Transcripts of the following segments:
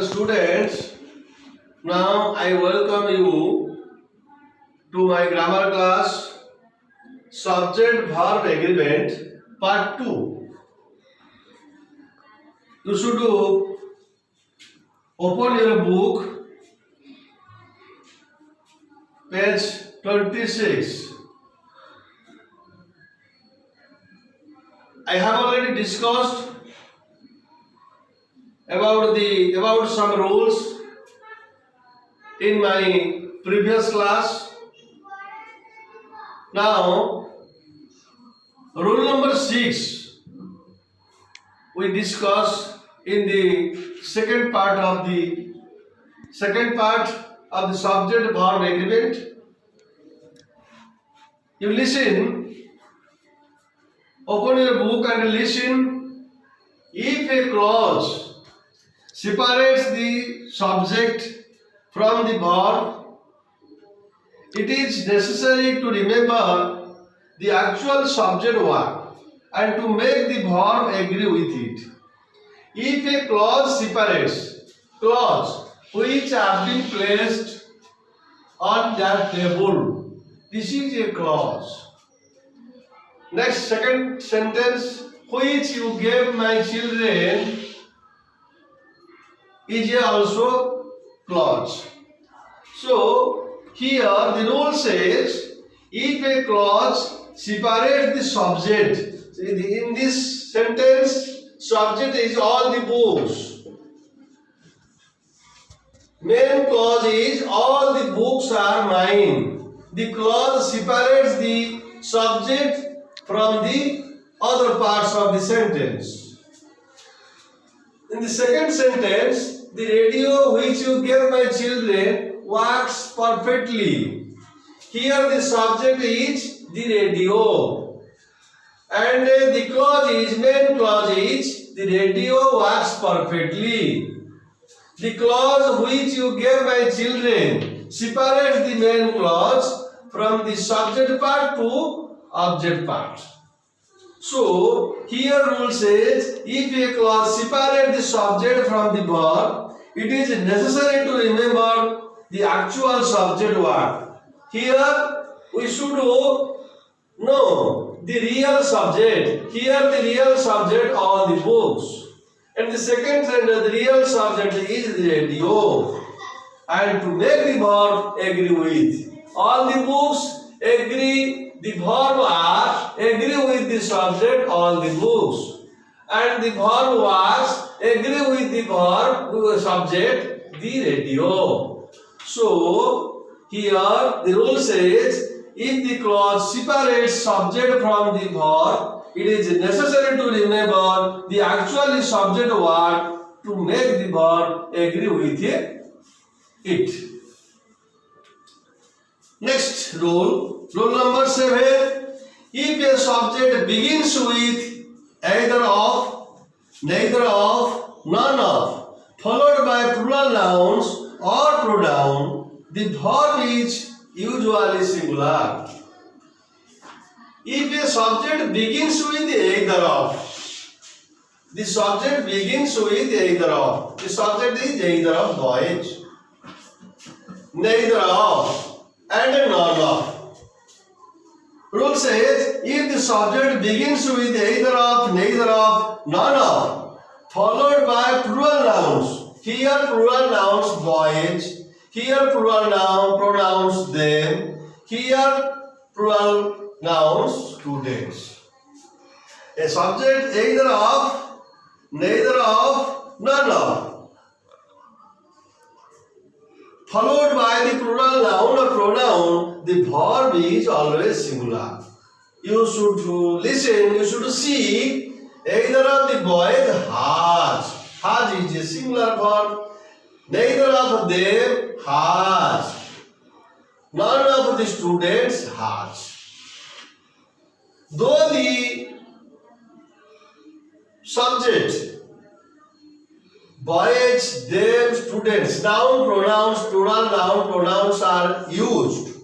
Students, now I welcome you to my grammar class Subject-Verb Agreement Part 2. You should open your book, page 26. I have already discussed about some rules in my previous class. Now, rule number 6 we discuss in the second part of the subject-verb agreement. You listen, open your book and listen. If a clause separates the subject from the verb, it is necessary to remember the actual subject verb and to make the verb agree with it. If a clause separates, clause which have been placed on that table, this is a clause. Next, second sentence, which you gave my children, is also clause. So here the rule says, if a clause separates the subject, in this sentence subject is all the books. Main clause is all the books are mine. The clause separates the subject from the other parts of the sentence. In the second sentence, the radio which you gave my children works perfectly. Here the subject is the radio. And the clause is, main clause is, the radio works perfectly. The clause which you gave my children separates the main clause from the subject part to object part. So, here rule says, if a clause separates the subject from the verb, it is necessary to remember the actual subject verb. Here, we should know the real subject. Here, the real subject are the books. And the second sentence, the real subject is the radio. And to make the verb agree with, all the books agree. The verb are agree with the subject, all the books, and the verb was agree with the verb subject, the radio. So here the rule says, if the clause separates subject from the verb, it is necessary to remember the actual subject word to make the verb agree with it. Next rule, rule number 7. If a subject begins with either of, neither of, none of, followed by plural nouns or pronoun, the verb is usually singular. If a subject begins with either of, the subject begins with either of, the subject is either of boys, neither of, and none of. Rule says, if the subject begins with either of, neither of, none of, followed by plural nouns, here plural nouns boys, here plural noun pronouns them, here plural nouns students. A subject either of, neither of, none of, followed by the plural noun or pronoun, the verb is always singular. You should listen, you should see, either of the boys has. Has is a singular verb. Neither of them has. None of the students has. Though the subject, boys, them, students, noun, pronouns, plural noun, pronouns are used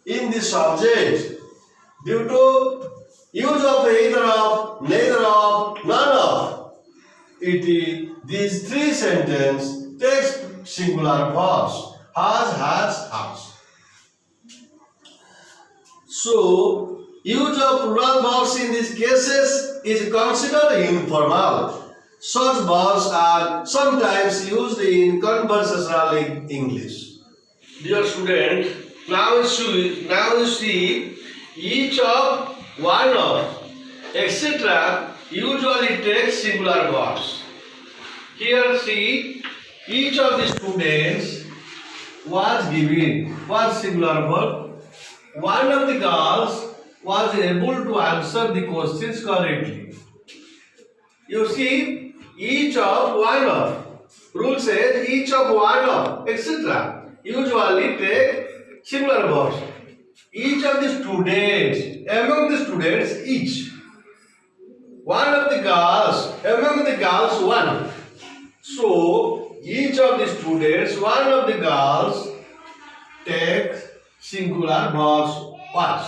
in the subject due to use of either of, neither of, none of. These three sentences take singular verbs. Has, has. So, use of plural verbs in these cases is considered informal. Such verbs are sometimes used in conversational English. Dear student, now you see each of, one of, etc. usually takes singular verbs. Here see, each of the students was given one singular verb. One of the girls was able to answer the questions correctly. You see, each of, one of. Rule says each of, one of, etc. usually take singular verbs. Each of the students, among the students, each. One of the girls, among the girls, one. So, each of the students, one of the girls, take singular verbs once.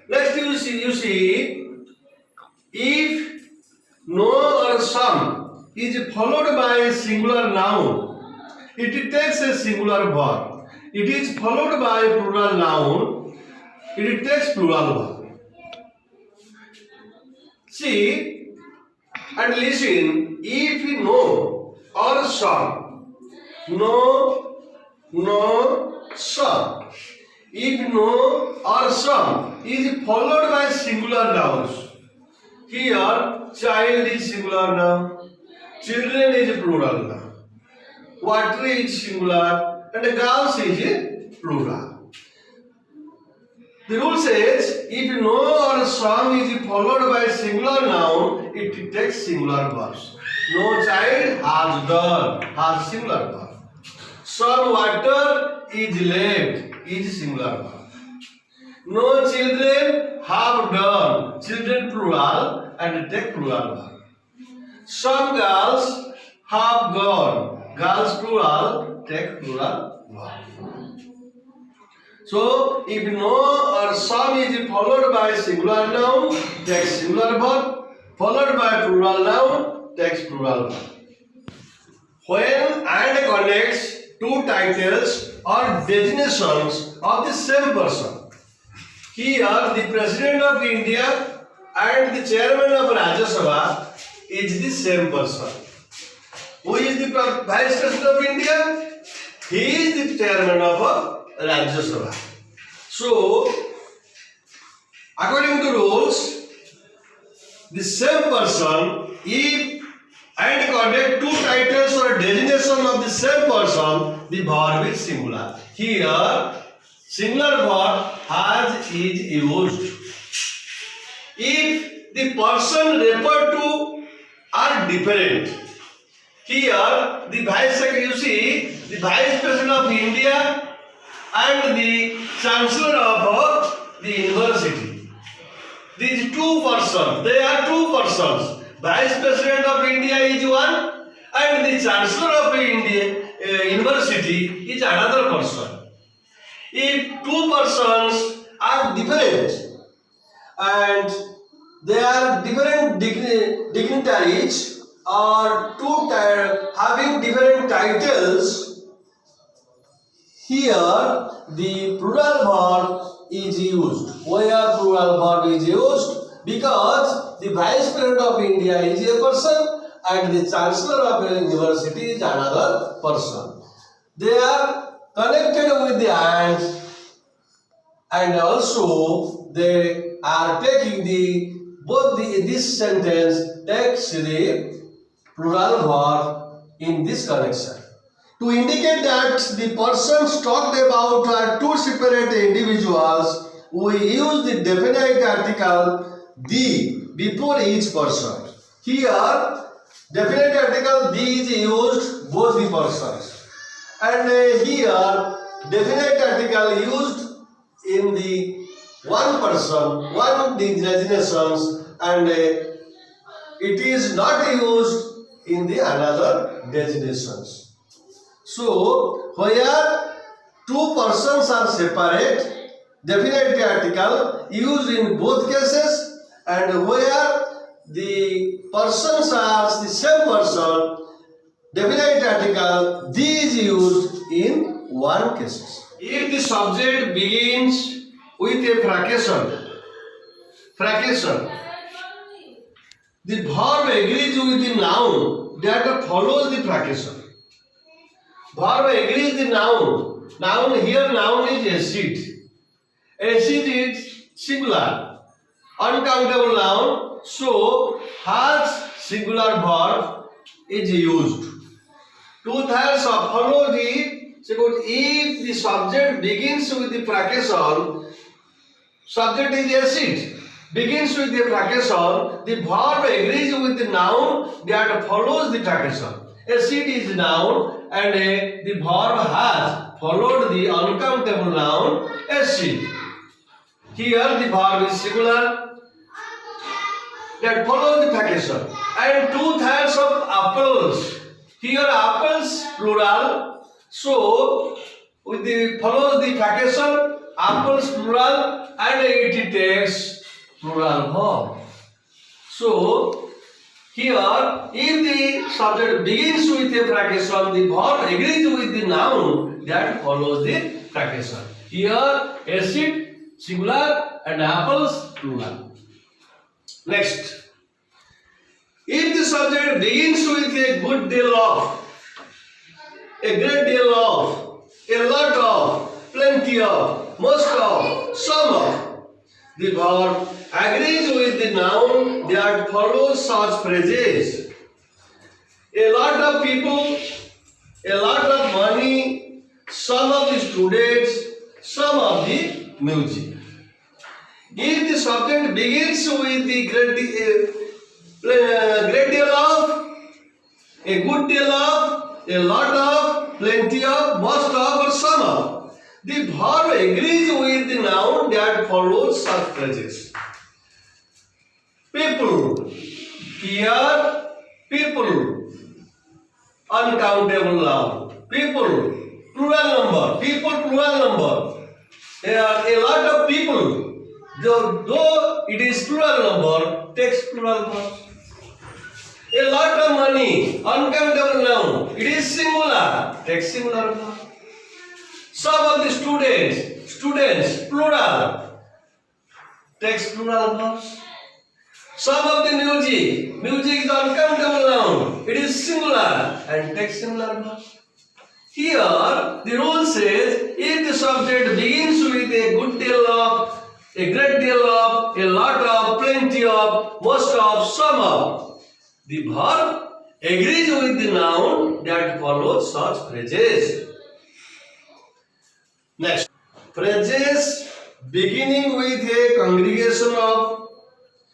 Next you see, if no or some is followed by a singular noun, it takes a singular verb. It is followed by a plural noun, it takes plural verb. See and listen, if no or some, no, some. If no or some is followed by singular nouns, here child is singular noun, children is plural noun, water is singular, and girls is plural. The rule says if no or some is followed by singular noun, it takes singular verbs. No child has done, has singular verb. Some water is left, is singular verb. No children have done, children plural, and take plural verb. Some girls have gone, girls plural, take plural verb. So, if no or some is followed by singular noun, takes singular verb, followed by plural noun, takes plural verb. When and connects two titles or designations of the same person. Here, the President of India and the Chairman of Rajya Sabha is the same person. Who is the Vice President of India? He is the Chairman of Rajya Sabha. So, according to rules, the same person, if and connect two titles or designation of the same person, the verb is singular. Here, singular verb has is used. If the person referred to are different, here the you see the Vice President of India and the Chancellor of the university. These two persons, they are two persons. Vice President of India is one and the Chancellor of India University is another person. If two persons are different and they are different dignitaries or two having different titles, here the plural verb is used. Where plural verb is used? Because the Vice President of India is a person and the Chancellor of a university is another person. They are connected with the and also they are taking this sentence takes the plural verb in this connection. To indicate that the persons talked about are two separate individuals, we use the definite article the before each person. Here, definite article the is used both the persons, and here definite article used in the one person, one designations, and it is not used in the another designations. So, where two persons are separate, definite article used in both cases, and where the persons are the same person, definite article the is used in one case. If the subject begins with a fracation, the verb agrees with the noun that follows the fraction. Verb agrees the noun. Noun here, noun is acid. Acid is singular, uncountable noun. So, has singular verb is used. 2/3 of follow the. So, if the subject begins with the fraction, subject is acid. Begins with the fraction, the verb agrees with the noun that follows the fraction. Acid is noun and the verb has followed the uncountable noun acid. Here the verb is singular that follows the fraction. And 2/3 of apples. Here apples plural. So with the follows the fraction, apples plural and it takes plural verb. So here, if the subject begins with a fraction, the verb agrees with the noun that follows the fraction. Here, acid singular and apples plural. Next, if the subject begins with a good deal of, a great deal of, a lot of, plenty of, most of, some of, the verb agrees with the noun that follows such phrases. A lot of people, a lot of money, some of the students, some of the music. If the subject begins with the great deal of, a good deal of, a lot of, plenty of, most of, or some of, the verb agrees with the noun that follows such phrases. People. Here, people. Uncountable noun. People. Plural number. People plural number. There are a lot of people. Though it is plural number, takes plural verb. A lot of money. Uncountable noun. It is singular. Takes singular verb. Some of the students, plural, takes plural verbs. Some of the music is uncountable noun. It is singular and takes singular verbs. Here, the rule says, if the subject begins with a good deal of, a great deal of, a lot of, plenty of, most of, some of, the verb agrees with the noun that follows such phrases. Next, phrases beginning with a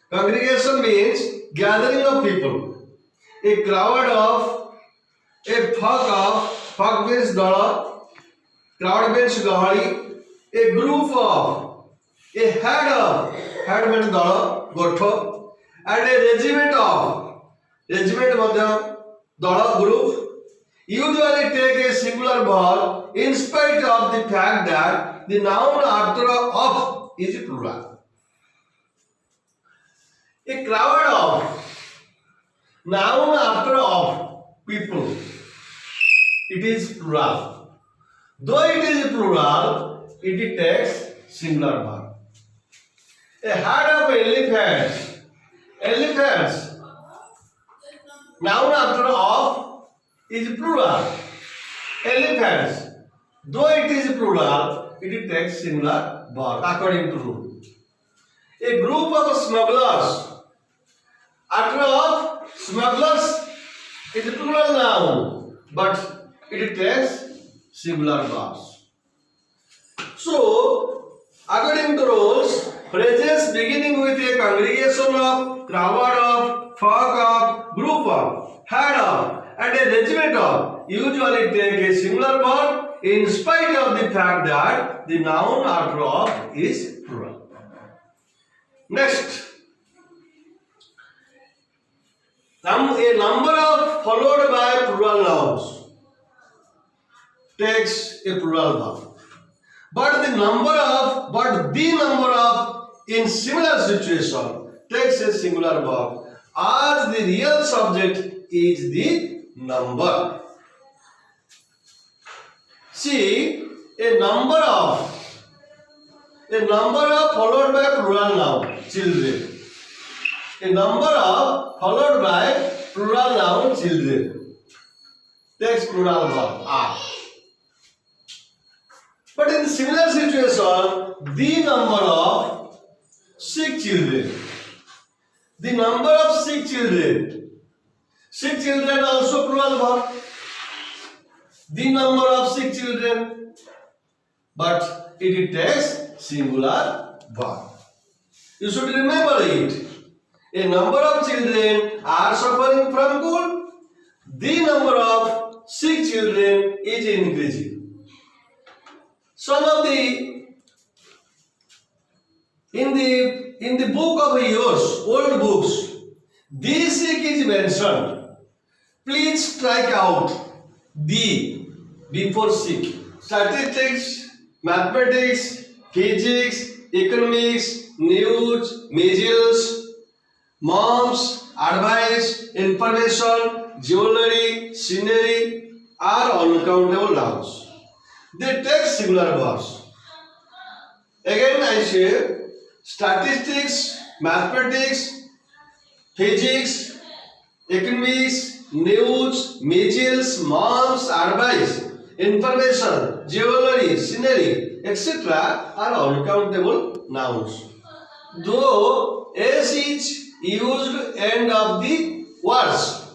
congregation means gathering of people, a crowd of, a flock means dala, crowd means gahali, a group of, a head means dala, gotho, and a regiment madhya dala, group, usually take a singular verb in spite of the fact that the noun after of is plural. A crowd of, noun after of, people, it is plural. Though it is plural, it takes singular verb. A herd of elephants, noun after of is plural. Elephants, though it is plural, it takes singular verb according to rule. A group of smugglers, after of smugglers is plural noun, but it takes singular verbs. So, according to rules, phrases beginning with a congregation of, crowd of, flock of, group of, head of, and a regiment of usually take a singular verb in spite of the fact that the noun after of is plural. Next, a number of followed by plural nouns takes a plural verb. But the number of in similar situation takes a singular verb as the real subject is the number. See, a number of followed by plural noun, children. A number of followed by plural noun, children. Takes plural verb are. But in similar situation, the number of sick children. The number of sick children. Sick children also plural verb. The number of sick children. But it takes singular verb. You should remember it. A number of children are suffering from cold. The number of sick children is increasing. Some of the in the book of yours, old books, the sick is mentioned. Please strike out the before sick. Statistics, mathematics, physics, economics, news, measles, mumps, advice, information, jewelry, scenery are uncountable nouns. They take singular verbs. Again I say, statistics, mathematics, physics, economics, news, measles, mumps, advice, information, jewelry, scenery, etc. are uncountable nouns. Though s is used end of the words,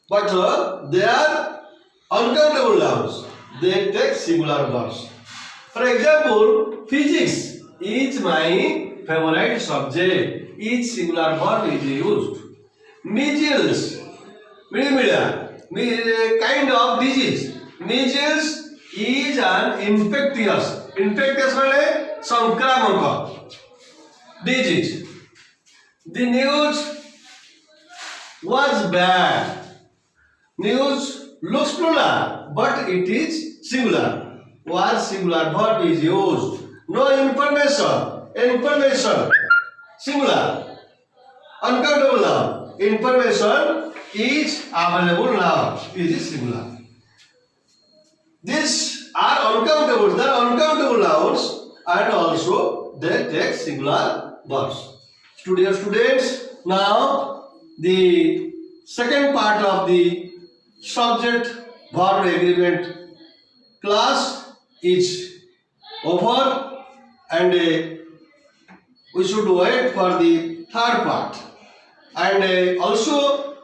but they are uncountable nouns. They take singular verbs. For example, physics is my favorite subject. Each singular verb is used. Measles, kind of disease. Measles is an infectious. Infectious means संक्रामक disease. The news was bad. News looks plural, but it is singular. Was singular verb is used. No information. Information singular. Uncountable noun. Information is available now. It is singular. These are uncountable. They are uncountable nouns and also they take singular verbs. Dear students, now the second part of the subject-verb agreement class is over and we should wait for the third part. And also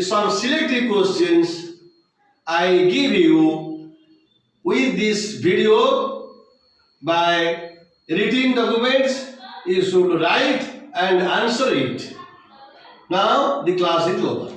some selective questions I give you with this video by written documents. You should write and answer it. Now the class is over.